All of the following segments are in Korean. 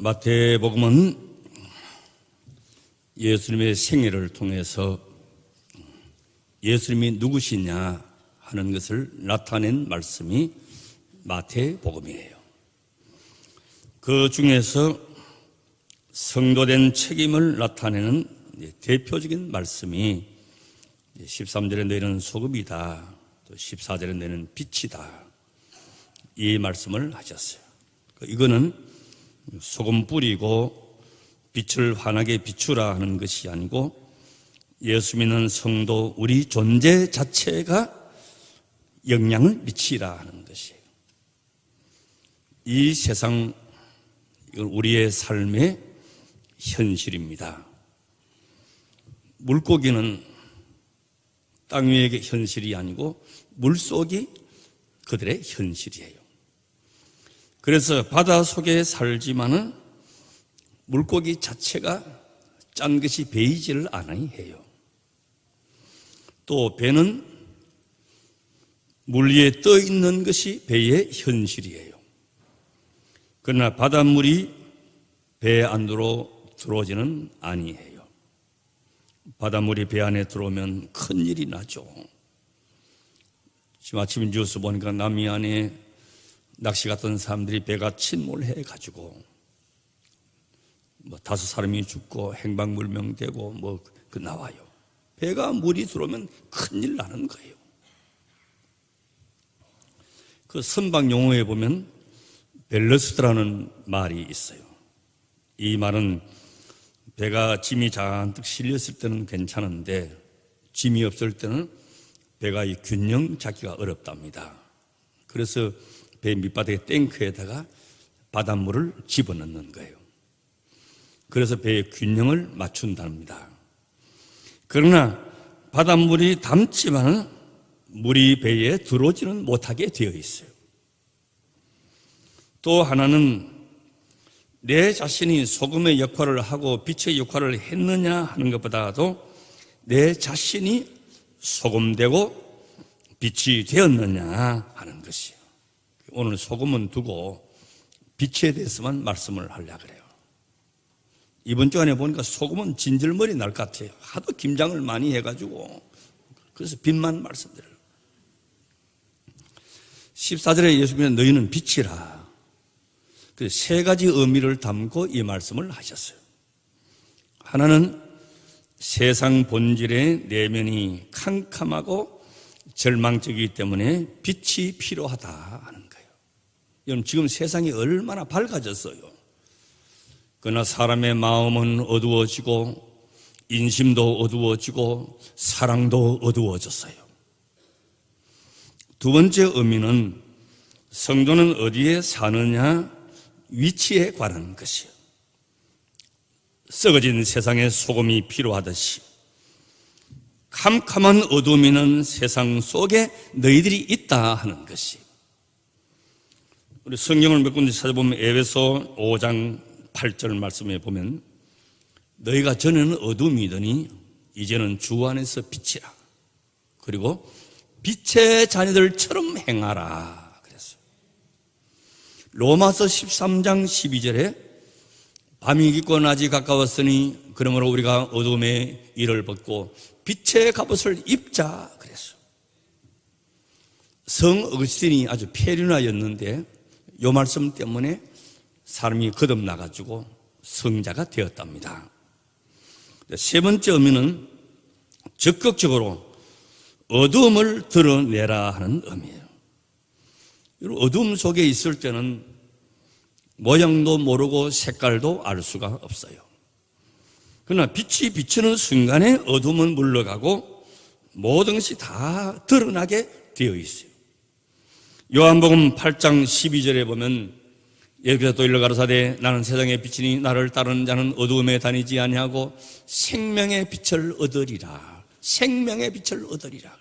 마태복음은 예수님의 생애를 통해서 예수님이 누구시냐 하는 것을 나타낸 말씀이 마태복음이에요. 그 중에서 성도된 책임을 나타내는 대표적인 말씀이 13절에 너희는 소금이다, 또 14절에 너희는 빛이다, 이 말씀을 하셨어요. 이거는 소금 뿌리고 빛을 환하게 비추라 하는 것이 아니고 예수 믿는 성도 우리 존재 자체가 영향을 미치라 하는 것이에요. 이 세상, 이건 우리의 삶의 현실입니다. 물고기는 땅 위의 현실이 아니고 물속이 그들의 현실이에요. 그래서 바다 속에 살지만은 물고기 자체가 짠 것이 배이지를 않아야 해요. 또 배는 물 위에 떠 있는 것이 배의 현실이에요. 그러나 바닷물이 배 안으로 들어오지는 아니해요. 바닷물이 배 안에 들어오면 큰일이 나죠. 지금 아침 뉴스 보니까 남해안에 낚시 갔던 사람들이 배가 침몰해가지고 5사람이 죽고 행방불명되고 그 나와요. 배가 물이 들어오면 큰일 나는 거예요. 그 선박 용어에 보면 벨러스트라는 말이 있어요. 이 말은 배가 짐이 잔뜩 실렸을 때는 괜찮은데 짐이 없을 때는 배가 이 균형 잡기가 어렵답니다. 그래서 배 밑바닥에 탱크에다가 바닷물을 집어넣는 거예요. 그래서 배의 균형을 맞춘답니다. 그러나 바닷물이 담지만은 물이 배에 들어오지는 못하게 되어 있어요. 또 하나는 내 자신이 소금의 역할을 하고 빛의 역할을 했느냐 하는 것보다도 내 자신이 소금되고 빛이 되었느냐 하는 것이에요. 오늘 소금은 두고 빛에 대해서만 말씀을 하려고 그래요. 이번 주간에 보니까 소금은 진절머리 날 것 같아요. 하도 김장을 많이 해가지고. 그래서 빛만 말씀드려요. 14절에 예수님은 너희는 빛이라. 그 세 가지 의미를 담고 이 말씀을 하셨어요. 하나는 세상 본질의 내면이 캄캄하고 절망적이기 때문에 빛이 필요하다 하는 거예요. 여러분, 지금 세상이 얼마나 밝아졌어요. 그러나 사람의 마음은 어두워지고 인심도 어두워지고 사랑도 어두워졌어요. 두 번째 의미는 성도는 어디에 사느냐 위치에 관한 것이에요. 썩어진 세상에 소금이 필요하듯이 캄캄한 어둠이 있는 세상 속에 너희들이 있다 하는 것이. 우리 성경을 몇 군데 찾아보면 에베소 5장 8절 말씀에 보면 너희가 전에는 어둠이더니 이제는 주 안에서 빛이라. 그리고 빛의 자녀들처럼 행하라 그랬어요. 로마서 13장 12절에 밤이 깊고 낮이 가까웠으니 그러므로 우리가 어둠의 일을 벗고 빛의 갑옷을 입자 그랬어요. 성 어거스틴이 아주 폐륜하였는데 이 말씀 때문에 사람이 거듭나가지고 성자가 되었답니다. 세 번째 의미는 적극적으로 어두움을 드러내라 하는 의미예요. 어두움 속에 있을 때는 모양도 모르고 색깔도 알 수가 없어요. 그러나 빛이 비추는 순간에 어둠은 물러가고 모든 것이 다 드러나게 되어 있어요. 요한복음 8장 12절에 보면 예수께서 또 일러 가라사대 나는 세상의 빛이니 나를 따르는 자는 어두움에 다니지 아니하고 생명의 빛을 얻으리라. 생명의 빛을 얻으리라.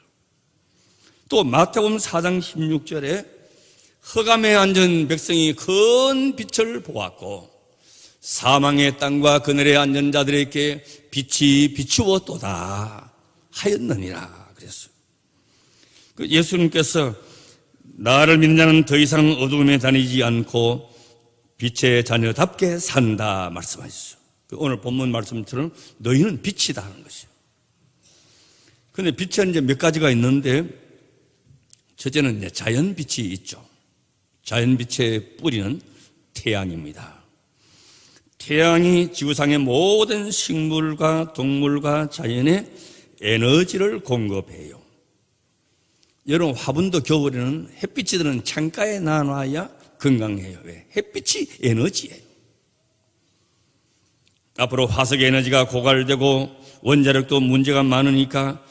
또 마태복음 4장 16절에 흑암에 앉은 백성이 큰 빛을 보았고 사망의 땅과 그늘에 앉은 자들에게 빛이 비추었도다 하였느니라 그랬어요. 예수님께서 나를 믿는 자는 더 이상 어두움에 다니지 않고 빛의 자녀답게 산다 말씀하셨어요. 오늘 본문 말씀처럼 너희는 빛이다 하는 것이에요. 그런데 빛은 이제 몇 가지가 있는데, 첫째는 이제 자연빛이 있죠. 자연빛의 뿌리는 태양입니다. 태양이 지구상의 모든 식물과 동물과 자연에 에너지를 공급해요. 여러분, 화분도 겨울에는 햇빛이 드는 창가에 놔놔야 건강해요. 왜? 햇빛이 에너지예요. 앞으로 화석의 에너지가 고갈되고 원자력도 문제가 많으니까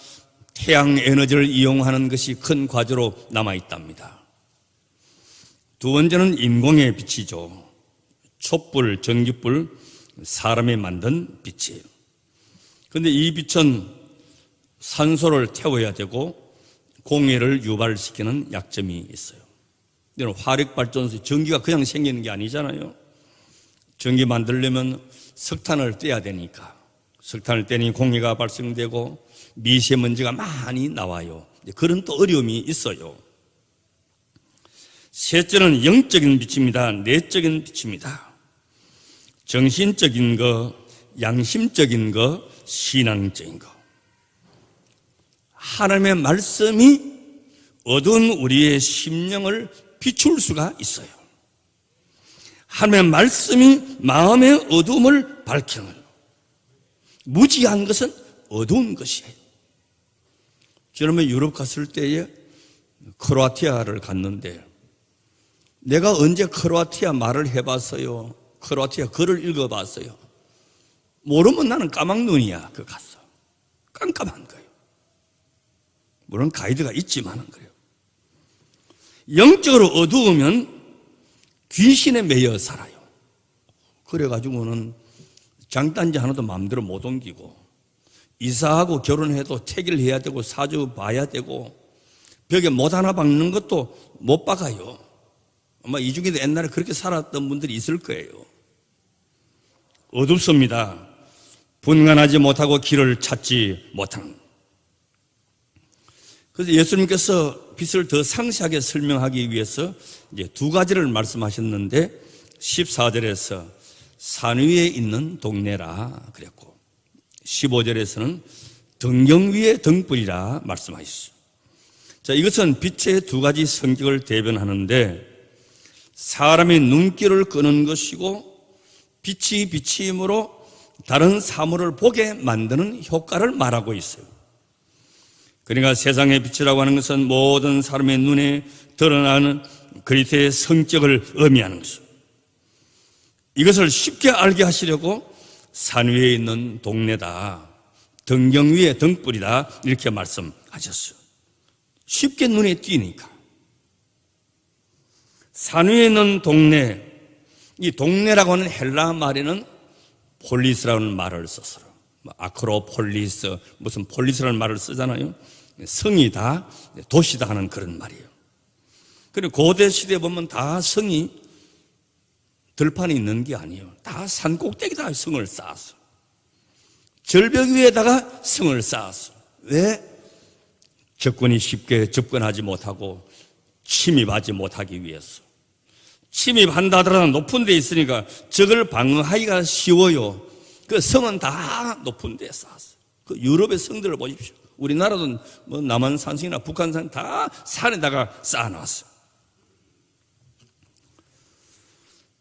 태양 에너지를 이용하는 것이 큰 과제로 남아있답니다. 두 번째는 인공의 빛이죠. 촛불, 전기불, 사람이 만든 빛이에요. 그런데 이 빛은 산소를 태워야 되고 공해를 유발시키는 약점이 있어요. 화력발전소, 전기가 그냥 생기는 게 아니잖아요. 전기 만들려면 석탄을 떼야 되니까, 석탄을 떼니 공해가 발생되고 미세먼지가 많이 나와요. 그런 또 어려움이 있어요. 셋째는 영적인 빛입니다. 내적인 빛입니다. 정신적인 거, 양심적인 거, 신앙적인 거. 하나님의 말씀이 어두운 우리의 심령을 비출 수가 있어요. 하나님의 말씀이 마음의 어두움을 밝히는 거예요. 무지한 것은 어두운 것이에요. 저는 유럽 갔을 때에 크로아티아를 갔는데, 내가 언제 크로아티아 말을 해봤어요? 크로아티아 글을 읽어봤어요? 모르면 나는 까막눈이야. 갔어. 깜깜한 거예요. 물론 가이드가 있지만은 그래요. 영적으로 어두우면 귀신에 매여 살아요. 그래가지고는 장단지 하나도 마음대로 못 옮기고, 이사하고 결혼해도 택일 해야 되고 사주 봐야 되고, 벽에 못 하나 박는 것도 못 박아요. 아마 이 중에도 옛날에 그렇게 살았던 분들이 있을 거예요. 어둡습니다. 분간하지 못하고 길을 찾지 못하는. 그래서 예수님께서 빛을 더 상세하게 설명하기 위해서 이제 두 가지를 말씀하셨는데, 14절에서 산 위에 있는 동네라 그랬고, 15절에서는 등경 위에 등불이라 말씀하셨어요. 자, 이것은 빛의 두 가지 성격을 대변하는데, 사람의 눈길을 끄는 것이고 빛이 비침으로 다른 사물을 보게 만드는 효과를 말하고 있어요. 그러니까 세상의 빛이라고 하는 것은 모든 사람의 눈에 드러나는 그리스도의 성격을 의미하는 것이죠. 이것을 쉽게 알게 하시려고 산 위에 있는 동네다, 등경 위에 등불이다, 이렇게 말씀하셨어요. 쉽게 눈에 띄니까. 산 위에 있는 동네, 이 동네라고 하는 헬라 말에는 폴리스라는 말을 썼어요. 아크로폴리스, 무슨 폴리스라는 말을 쓰잖아요. 성이다, 도시다 하는 그런 말이에요. 그리고 고대 시대에 보면 다 성이 들판에 있는 게 아니에요. 다 산 꼭대기에다 성을 쌓았어. 절벽 위에다가 성을 쌓았어. 왜? 적군이 쉽게 접근하지 못하고 침입하지 못하기 위해서. 침입한다 하더라도 높은 데 있으니까 적을 방어하기가 쉬워요. 그 성은 다 높은 데에 쌓았어요. 그 유럽의 성들을 보십시오. 우리나라도 뭐 남한산성이나 북한산 다 산에다가 쌓아놨어요.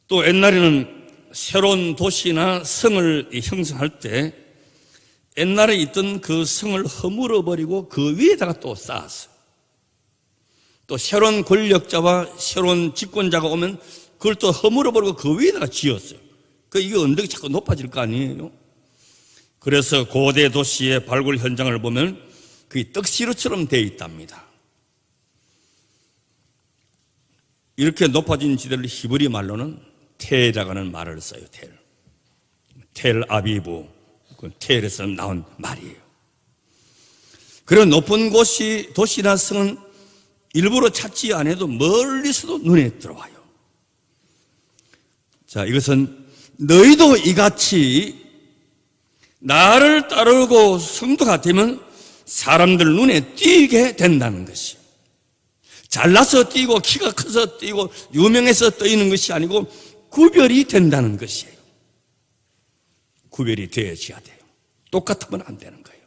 또 옛날에는 새로운 도시나 성을 형성할 때 옛날에 있던 그 성을 허물어버리고 그 위에다가 또 쌓았어요. 또 새로운 권력자와 새로운 집권자가 오면 그걸 또 허물어버리고 그 위에다가 지었어요. 이게 언덕이 자꾸 높아질 거 아니에요. 그래서 고대 도시의 발굴 현장을 보면 그게 떡시루처럼 되어 있답니다. 이렇게 높아진 지대를 히브리 말로는 텔이라고 하는 말을 써요. 텔 아비브, 텔에서 나온 말이에요. 그런 높은 곳이, 도시나 성은 일부러 찾지 않아도 멀리서도 눈에 들어와요. 자, 이것은 너희도 이같이 나를 따르고 성도가 되면 사람들 눈에 띄게 된다는 것이에요. 잘나서 띄고 키가 커서 띄고 유명해서 뜨이는 것이 아니고 구별이 된다는 것이에요. 구별이 되어져야 돼요. 똑같으면 안 되는 거예요.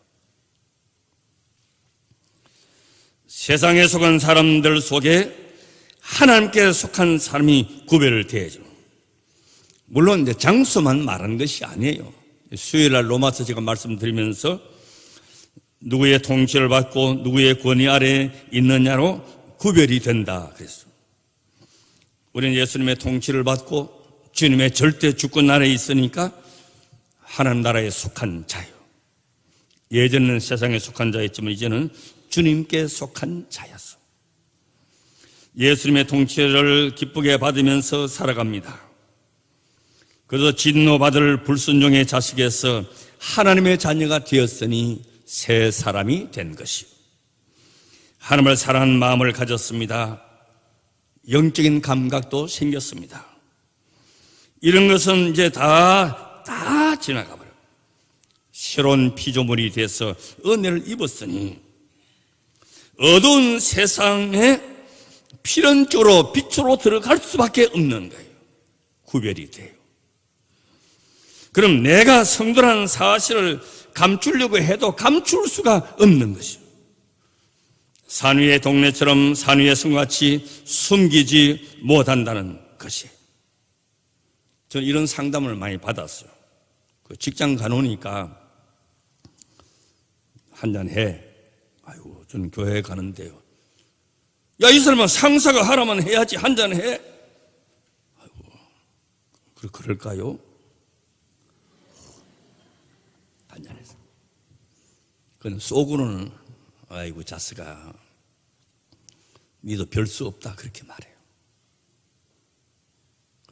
세상에 속한 사람들 속에 하나님께 속한 사람이 구별되어져. 물론 이제 장소만 말하는 것이 아니에요. 수요일날 로마서 제가 말씀드리면서 누구의 통치를 받고 누구의 권위 아래에 있느냐로 구별이 된다 그랬어요. 우리는 예수님의 통치를 받고 주님의 절대 주권 아래에 있으니까 하나님 나라에 속한 자예요. 예전에는 세상에 속한 자였지만 이제는 주님께 속한 자였어. 예수님의 통치를 기쁘게 받으면서 살아갑니다. 그래서 진노받을 불순종의 자식에서 하나님의 자녀가 되었으니 새 사람이 된 것이요. 하나님을 사랑하는 마음을 가졌습니다. 영적인 감각도 생겼습니다. 이런 것은 이제 다 지나가 버려요. 새로운 피조물이 돼서 은혜를 입었으니 어두운 세상에 필연적으로 빛으로 들어갈 수밖에 없는 거예요. 구별이 돼요. 그럼 내가 성도라는 사실을 감추려고 해도 감출 수가 없는 것이요. 산 위의 동네처럼 산 위의 성같이 숨기지 못한다는 것이에요. 저는 이런 상담을 많이 받았어요. 직장 가놓으니까 한잔 해. 아이고, 저는 교회 가는데요. 야, 이 사람은 상사가 하라면 해야지 한잔 해. 아이고, 그럴까요? 한잔해서. 그는 속으로는 아이고 자스가 니도 별 수 없다 그렇게 말해요.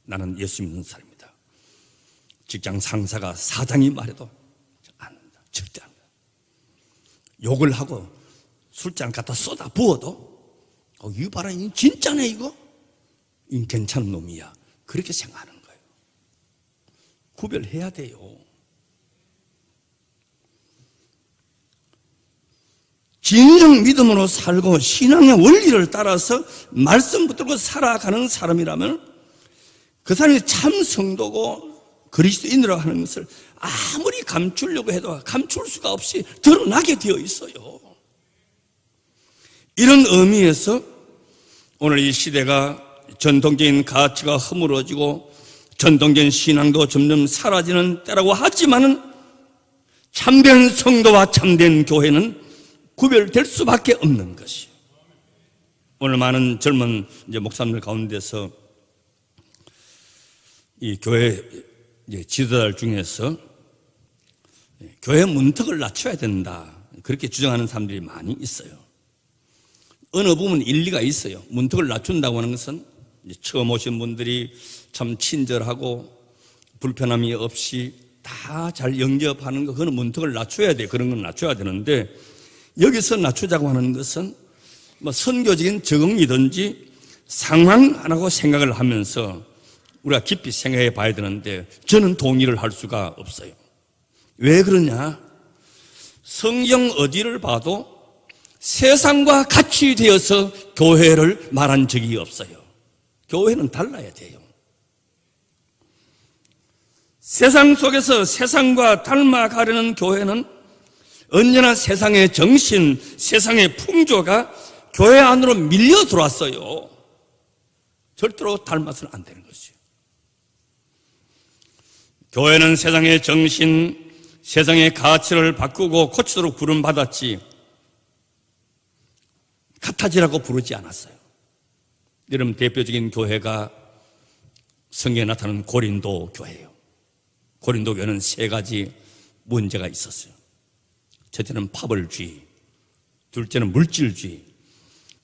나는 예수 믿는 사람입니다. 직장 상사가 사장이 말해도 안 한다. 절대 안 한다. 욕을 하고 술잔 갖다 쏟아 부어도 이 봐라, 이 진짜네 이거? 이 괜찮은 놈이야. 그렇게 생각하는 거예요. 구별해야 돼요. 진정 믿음으로 살고 신앙의 원리를 따라서 말씀 붙들고 살아가는 사람이라면 그 사람이 참 성도고 그리스도인이라고 하는 것을 아무리 감추려고 해도 감출 수가 없이 드러나게 되어 있어요. 이런 의미에서 오늘 이 시대가 전통적인 가치가 허물어지고 전통적인 신앙도 점점 사라지는 때라고 하지만은 참된 성도와 참된 교회는 구별될 수밖에 없는 것이에요. 오늘 많은 젊은 이제 목사님들 가운데서 이 교회 지도자들 중에서 교회 문턱을 낮춰야 된다 그렇게 주장하는 사람들이 많이 있어요. 어느 부분 일리가 있어요. 문턱을 낮춘다고 하는 것은 처음 오신 분들이 참 친절하고 불편함이 없이 다 잘 영접하는 거, 그거는 문턱을 낮춰야 돼. 그런 건 낮춰야 되는데 여기서 낮추자고 하는 것은 뭐 선교적인 적응이든지 상황 하나고 생각을 하면서 우리가 깊이 생각해 봐야 되는데 저는 동의를 할 수가 없어요. 왜 그러냐? 성경 어디를 봐도 세상과 같이 되어서 교회를 말한 적이 없어요. 교회는 달라야 돼요. 세상 속에서 세상과 닮아가려는 교회는 언제나 세상의 정신, 세상의 풍조가 교회 안으로 밀려 들어왔어요. 절대로 닮아서는 안 되는 것이에요. 교회는 세상의 정신, 세상의 가치를 바꾸고 고치도록 부름받았지 같아지라고 부르지 않았어요. 여러분, 대표적인 교회가 성경에 나타나는 고린도 교회예요. 고린도 교회는 세 가지 문제가 있었어요. 첫째는 파벌주의, 둘째는 물질주의,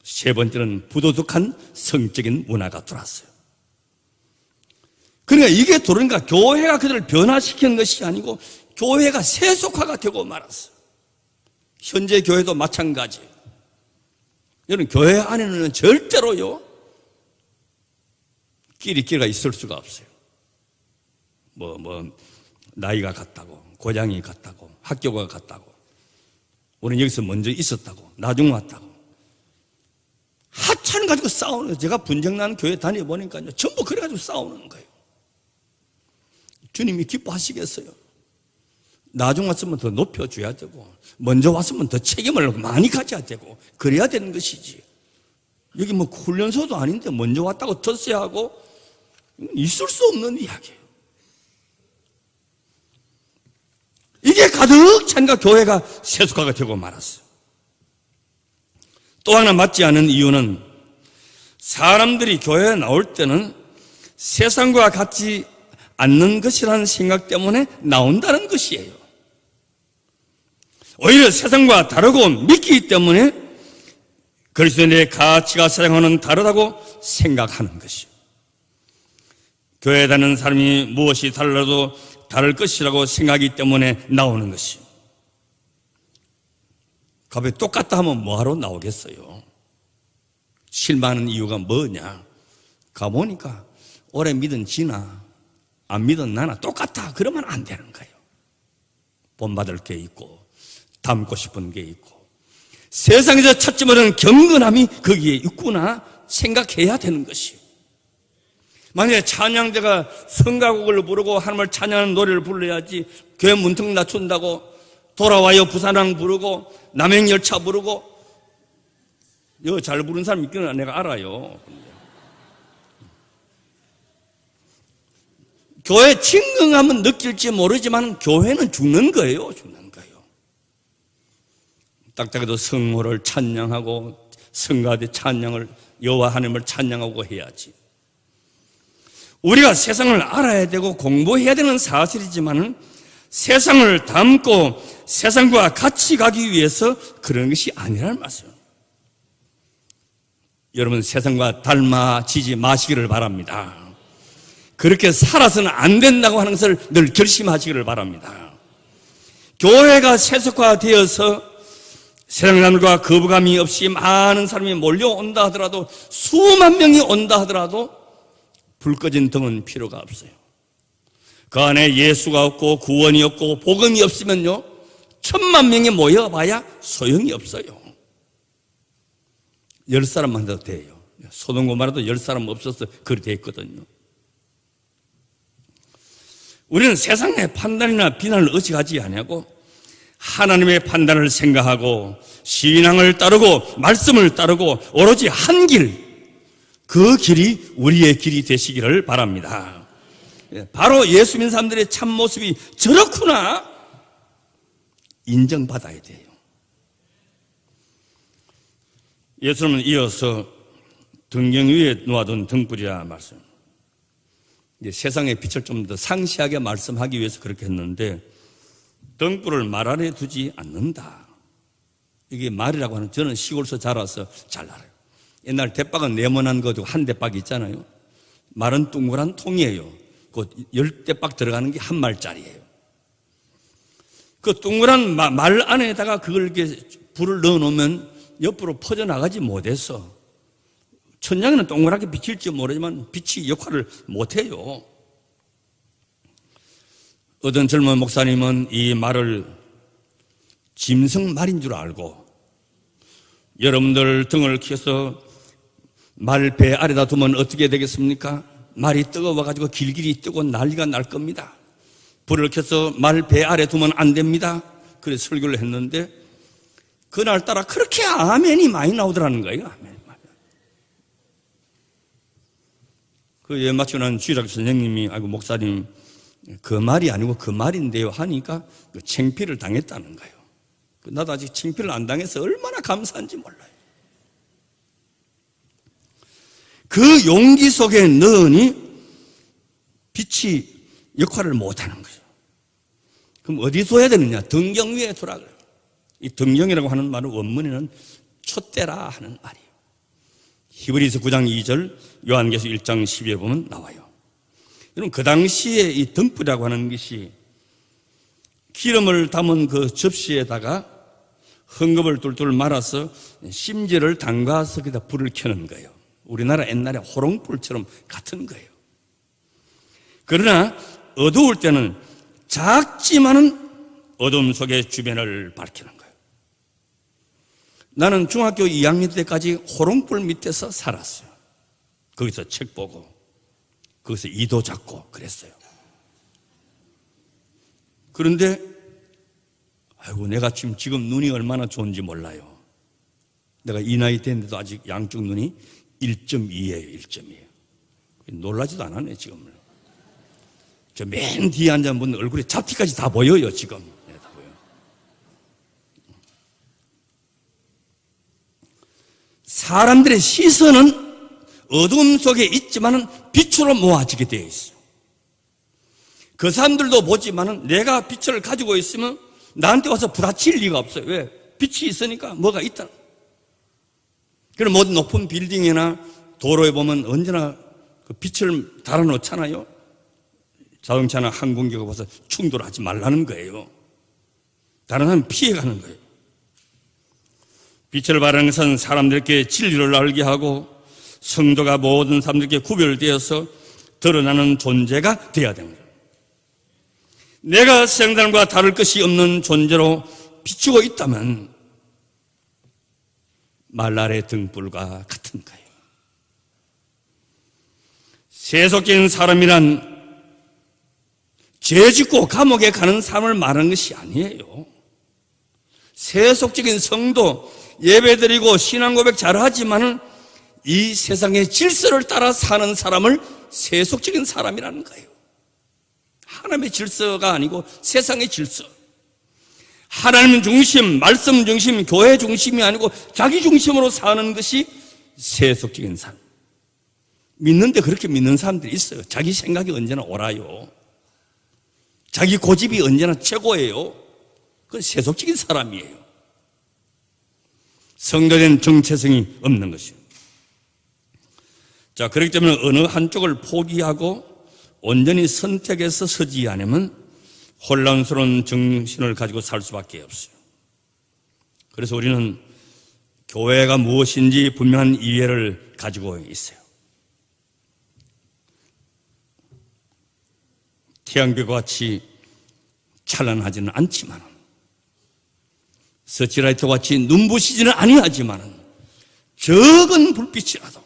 세 번째는 부도덕한 성적인 문화가 들어왔어요. 그러니까 이게 들어오니까 교회가 그들을 변화시키는 것이 아니고 교회가 세속화가 되고 말았어요. 현재 교회도 마찬가지. 여러분, 교회 안에는 절대로요 끼리끼리가 있을 수가 없어요. 나이가 같다고, 고향이 같다고, 학교가 같다고, 우리는 여기서 먼저 있었다고, 나중 왔다고 하찮은 가지고 싸우는 거예요. 제가 분쟁난 교회 다녀보니까요 전부 그래가지고 싸우는 거예요. 주님이 기뻐하시겠어요? 나중 왔으면 더 높여줘야 되고 먼저 왔으면 더 책임을 많이 가져야 되고 그래야 되는 것이지. 여기 뭐 훈련소도 아닌데 먼저 왔다고 덧세야 하고 있을 수 없는 이야기예요. 이게 가득 찬가 교회가 세속화가 되고 말았어요. 또 하나 맞지 않은 이유는 사람들이 교회에 나올 때는 세상과 같지 않는 것이라는 생각 때문에 나온다는 것이에요. 오히려 세상과 다르고 믿기 때문에 그리스도인의 가치가 세상과는 다르다고 생각하는 것이요. 교회에 다니는 사람이 무엇이 달라도 다를 것이라고 생각하기 때문에 나오는 것이요. 갑자기 똑같다 하면 뭐하러 나오겠어요? 실망하는 이유가 뭐냐? 가보니까 오래 믿은 지나 안 믿은 나나 똑같다 그러면 안 되는 거예요. 본받을 게 있고 닮고 싶은 게 있고 세상에서 찾지 못하는 경건함이 거기에 있구나 생각해야 되는 것이에요. 만약에 찬양자가 성가곡을 부르고 하나님을 찬양하는 노래를 불러야지 교회 문턱 낮춘다고 돌아와요 부산항 부르고 남행열차 부르고 이거 잘 부르는 사람 있기는 내가 알아요. 교회 친근함은 느낄지 모르지만 교회는 죽는 거예요. 죽는 거예요. 딱딱해도 성호를 찬양하고 성가대 찬양을 여호와 하나님을 찬양하고 해야지. 우리가 세상을 알아야 되고 공부해야 되는 사실이지만 세상을 닮고 세상과 같이 가기 위해서 그런 것이 아니라는 말이에요. 여러분 세상과 닮아지지 마시기를 바랍니다. 그렇게 살아서는 안 된다고 하는 것을 늘 결심하시기를 바랍니다. 교회가 세속화되어서 세상 사람들과 거부감이 없이 많은 사람이 몰려온다 하더라도 수만 명이 온다 하더라도 불 꺼진 등은 필요가 없어요. 그 안에 예수가 없고 구원이 없고 복음이 없으면요 10,000명이 모여봐야 소용이 없어요. 10사람만 해도 돼요. 소돔 고모라도 10사람 없어서 그렇게 됐거든요. 우리는 세상의 판단이나 비난을 의식하지 아니하고 하나님의 판단을 생각하고 신앙을 따르고 말씀을 따르고 오로지 한 길, 그 길이 우리의 길이 되시기를 바랍니다. 바로 예수 믿는 사람들의 참모습이 저렇구나 인정받아야 돼요. 예수님은 이어서 등경 위에 놓아둔 등불이라 말씀. 이제 세상의 빛을 좀 더 상시하게 말씀하기 위해서 그렇게 했는데 등불을 말 안에 두지 않는다. 이게 말이라고 하는 저는 시골에서 자라서 잘 알아요. 옛날 대박은 네모난 거 한 대박 있잖아요. 말은 둥그란 통이에요. 그 10대박 들어가는 게 한 말짜리예요. 그 둥그란 말 안에다가 그걸 이렇게 불을 넣어놓으면 옆으로 퍼져나가지 못해서 천장에는 동그랗게 비칠지 모르지만 빛이 역할을 못해요. 어떤 젊은 목사님은 이 말을 짐승말인 줄 알고 여러분들 등을 켜서 말 배 아래다 두면 어떻게 되겠습니까? 말이 뜨거워가지고 길길이 뜨고 난리가 날 겁니다. 불을 켜서 말 배 아래 두면 안 됩니다. 그래서 설교를 했는데 그날따라 그렇게 아멘이 많이 나오더라는 거예요. 아멘. 그 예 마치고 난 주일학 선생님이 아이고 목사님 그 말이 아니고 그 말인데요 하니까 그 창피를 당했다는 거예요. 나도 아직 창피를 안 당해서 얼마나 감사한지 몰라요. 그 용기 속에 넣으니 빛이 역할을 못하는 거죠. 그럼 어디 둬야 되느냐? 등경 위에 두라 그래요. 이 등경이라고 하는 말은 원문에는 촛대라 하는 말이에요. 히브리서 9장 2절 요한계시록 1장 12에 보면 나와요. 여러분 그 당시에 이 등불이라고 하는 것이 기름을 담은 그 접시에다가 헝겊을 뚫뚫 말아서 심지를 담가서 거기다 불을 켜는 거예요. 우리나라 옛날에 호롱불처럼 같은 거예요. 그러나 어두울 때는 작지만은 어둠 속에 주변을 밝히는 거예요. 나는 중학교 2학년 때까지 호롱불 밑에서 살았어요. 거기서 책 보고 거기서 이도 잡고 그랬어요. 그런데 아이고 내가 지금 눈이 얼마나 좋은지 몰라요. 내가 이 나이 됐는데도 아직 양쪽 눈이 1.2예요. 1.2. 놀라지도 않았네 지금. 저 맨 뒤에 앉은 분 얼굴에 잡티까지 다 보여요 지금. 네, 다 보여요. 사람들의 시선은 어둠 속에 있지만은 빛으로 모아지게 되어 있어요. 그 사람들도 보지만은 내가 빛을 가지고 있으면 나한테 와서 부딪힐 리가 없어요. 왜? 빛이 있으니까 뭐가 있다. 그럼 모든 높은 빌딩이나 도로에 보면 언제나 그 빛을 달아놓잖아요. 자동차나 항공기가 와서 충돌하지 말라는 거예요. 다른 사람 피해가는 거예요. 빛을 발하는 것은 사람들에게 진리를 알게 하고 성도가 모든 사람들에게 구별되어서 드러나는 존재가 되어야 됩니다. 내가 세상과 다를 것이 없는 존재로 비추고 있다면 말날의 등불과 같은 거예요. 세속적인 사람이란 죄 짓고 감옥에 가는 삶을 말하는 것이 아니에요. 세속적인 성도 예배드리고 신앙고백 잘하지만은 이 세상의 질서를 따라 사는 사람을 세속적인 사람이라는 거예요. 하나님의 질서가 아니고 세상의 질서. 하나님 중심, 말씀 중심, 교회 중심이 아니고 자기 중심으로 사는 것이 세속적인 삶. 믿는데 그렇게 믿는 사람들이 있어요. 자기 생각이 언제나 옳아요. 자기 고집이 언제나 최고예요. 그건 세속적인 사람이에요. 성도된 정체성이 없는 것이에요. 자, 그렇기 때문에 어느 한쪽을 포기하고 온전히 선택해서 서지 않으면 혼란스러운 정신을 가지고 살 수밖에 없어요. 그래서 우리는 교회가 무엇인지 분명한 이해를 가지고 있어요. 태양빛과 같이 찬란하지는 않지만, 서치라이트와 같이 눈부시지는 아니하지만 적은 불빛이라도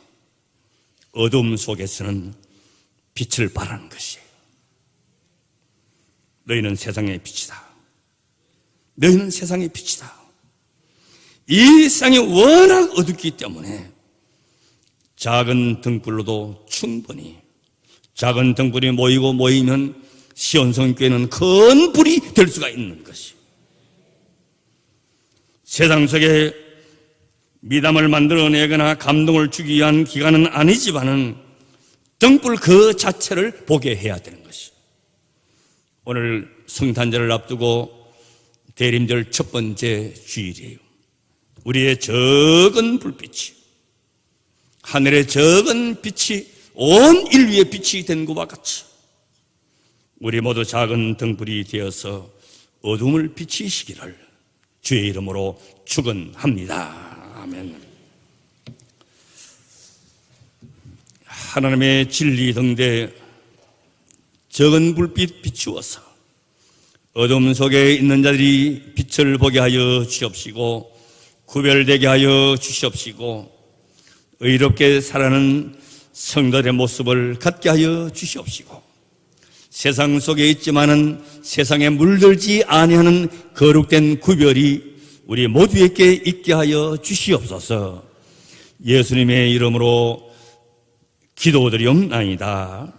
어둠 속에서는 빛을 발하는 것이에요. 너희는 세상의 빛이다. 너희는 세상의 빛이다. 이 세상이 워낙 어둡기 때문에 작은 등불로도 충분히, 작은 등불이 모이면 시온성교회는 큰 불이 될 수가 있는 것이. 세상 속에 미담을 만들어내거나 감동을 주기 위한 기관은 아니지만은 등불 그 자체를 보게 해야 되는 것이. 오늘 성탄절을 앞두고 대림절 첫 번째 주일이에요. 우리의 적은 불빛이, 하늘의 적은 빛이 온 인류의 빛이 된 것과 같이 우리 모두 작은 등불이 되어서 어둠을 비치시기를 주의 이름으로 축원합니다. 아멘. 하나님의 진리 등대 적은 불빛 비추어서 어둠 속에 있는 자들이 빛을 보게 하여 주시옵시고 구별되게 하여 주시옵시고 의롭게 살아가는 성도들의 모습을 갖게 하여 주시옵시고 세상 속에 있지만은 세상에 물들지 아니하는 거룩된 구별이 우리 모두에게 있게 하여 주시옵소서. 예수님의 이름으로 기도드리옵나이다.